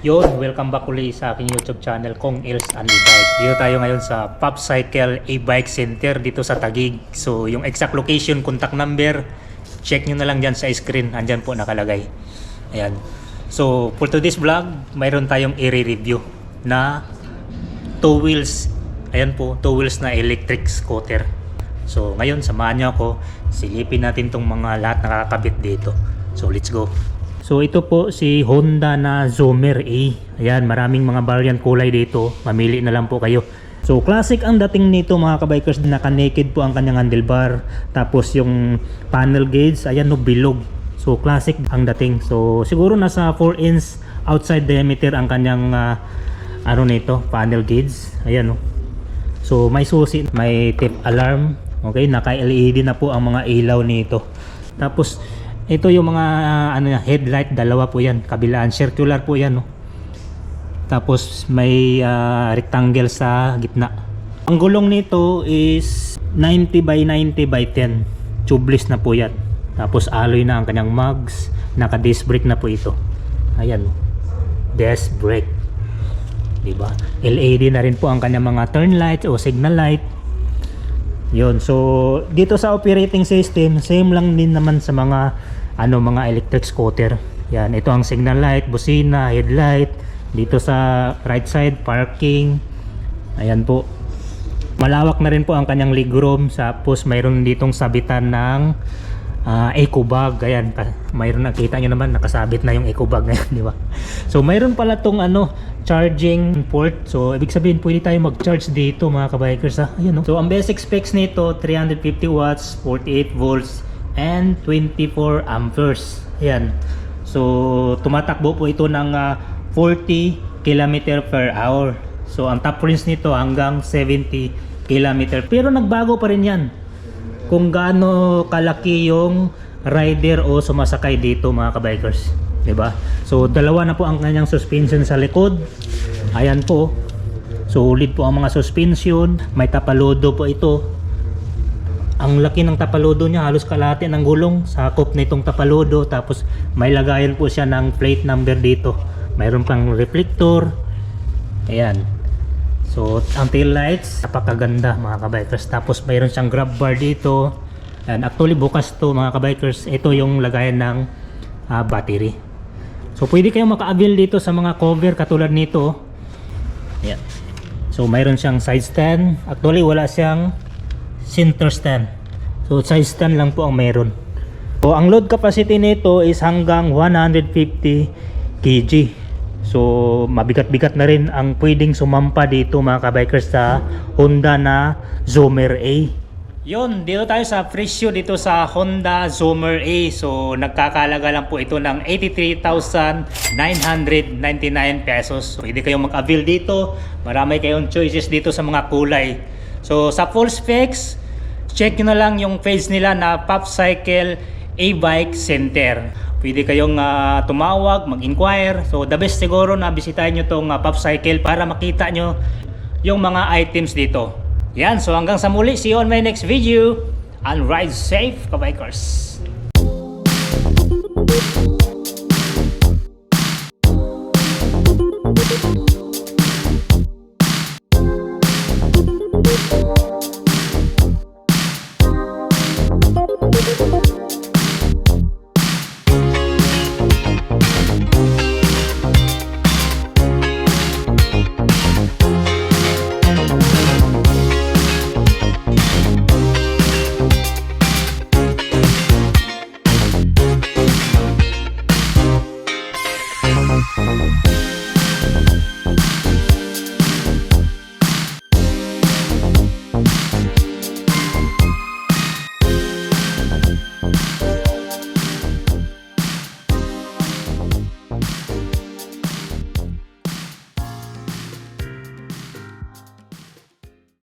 Yon, welcome back ulit sa aking YouTube channel, Kong Els Only Bike. Dito tayo ngayon sa Popcycle e-bike center dito sa Taguig. So, yung exact location, contact number, check nyo na lang dyan sa screen. Andyan po nakalagay. Ayan. So, for today's vlog, mayroon tayong i-review na 2 wheels. Ayan po, 2 wheels na electric scooter. So, ngayon, samahan nyo ako. Silipin natin tong mga lahat nakakabit dito. So, let's go. So ito po si Honda na Zoomer A. Ayan, maraming mga variant kulay dito. Mamili na lang po kayo. So classic ang dating nito mga kabikers. Naka-naked po ang kanyang handlebar. Tapos yung panel gauge, ayan no, bilog. So classic ang dating. So siguro nasa 4 inch outside diameter ang kanyang ano nito, panel gauge. Ayan no. So may susi, may tip alarm. Okay, naka-LED na po ang mga ilaw nito. Tapos ito yung mga headlight, dalawa po yan, kabilaan, circular po yan no? Tapos may rectangle sa gitna. Ang gulong nito is 90 by 90 by 10, tubeless na po yan. Tapos alloy na ang kanyang mugs, naka disc brake na po ito. Ayan, disc brake, diba? LED na rin po ang kanyang mga turn light o signal light. Yun, so dito sa operating system, same lang din naman sa mga mga electric scooter. Yan, ito ang signal light, busina, headlight. Dito sa right side, parking. Ayan po. Malawak na rin po ang kanyang legroom. Tapos mayroon ditong sabitan ng eco bag. Ayan, mayroon, nakita nyo naman, nakasabit na yung eco bag ngayon, di ba? So mayroon pala tong charging port. So ibig sabihin pwede tayo mag-charge dito mga kabikers ha. Ayan, no? So ang basic specs nito 350 watts, 48 volts and 24 amperes. Ayan. So tumatakbo po ito ng 40 km per hour. So ang top range nito hanggang 70 km. Pero nagbago pa rin yan kung gaano kalaki yung rider o sumasakay dito mga kabikers, diba? So dalawa na po ang kanyang suspension sa likod. Ayan po, solid po ang mga suspension. May tapalodo po ito. Ang laki ng tapalodo niya, halos kalahati ng gulong sakop nitong tapalodo. Tapos may lagayan po siya ng plate number dito. Mayroon pang reflector. Ayan. So ang tail lights, napakaganda mga kabikers. Tapos mayroon siyang grab bar dito. And actually bukas to mga kabikers. Ito yung lagayan ng battery. So pwede kayong maka-avail dito sa mga cover katulad nito. Ayan. So mayroon siyang side stand. Actually wala siyang center stand. So side stand lang po ang meron. So ang load capacity nito is hanggang 150 kg. So mabigat-bigat na rin ang pwedeng sumampa dito mga kabikers sa Honda na Zoomer A. Yun, dito tayo sa presyo dito sa Honda Zoomer A. So nagkakalaga lang po ito ng 83,999 pesos. So pwede kayong mag-avail dito. Marami kayong choices dito sa mga kulay. So sa full specs, check nyo na lang yung page nila na Popcycle e-bike center. Pwede kayong tumawag, mag-inquire. So the best siguro na bisitahin nyo tong Popcycle para makita nyo yung mga items dito. Yan, so hanggang sa muli, see you on my next video and ride safe kabikers.